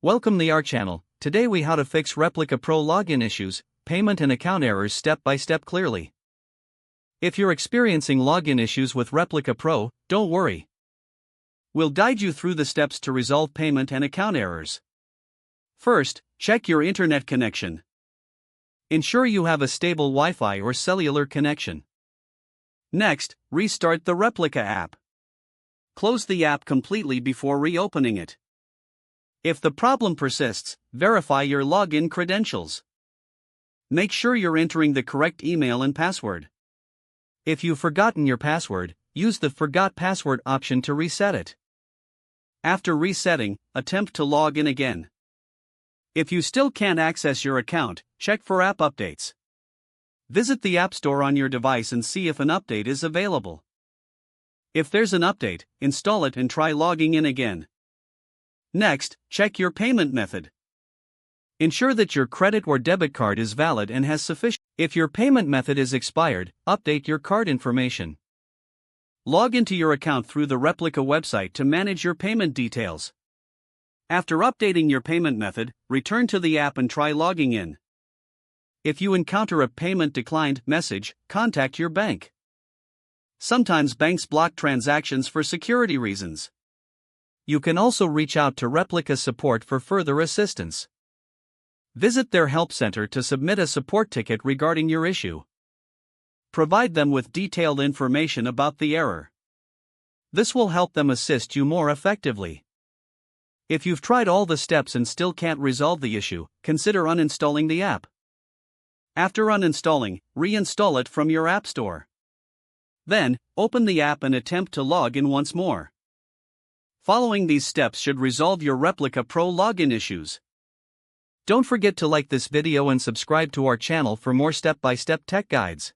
Welcome to our channel. Today we how to fix Replika Pro login issues, payment and account errors step by step clearly. If you're experiencing login issues with Replika Pro, don't worry. We'll guide you through the steps to resolve payment and account errors. First, check your internet connection. Ensure you have a stable Wi-Fi or cellular connection. Next, restart the Replika app. Close the app completely before reopening it. If the problem persists, verify your login credentials. Make sure you're entering the correct email and password. If you've forgotten your password, use the Forgot Password option to reset it. After resetting, attempt to log in again. If you still can't access your account, check for app updates. Visit the App Store on your device and see if an update is available. If there's an update, install it and try logging in again. Next, check your payment method. Ensure that your credit or debit card is valid and has sufficient. If your payment method is expired, update your card information. Log into your account through the Replika website to manage your payment details. After updating your payment method, return to the app and try logging in. If you encounter a payment declined message, contact your bank. Sometimes banks block transactions for security reasons. You can also reach out to Replika support for further assistance. Visit their help center to submit a support ticket regarding your issue. Provide them with detailed information about the error. This will help them assist you more effectively. If you've tried all the steps and still can't resolve the issue, consider uninstalling the app. After uninstalling, reinstall it from your App Store. Then, open the app and attempt to log in once more. Following these steps should resolve your Replika Pro login issues. Don't forget to like this video and subscribe to our channel for more step-by-step tech guides.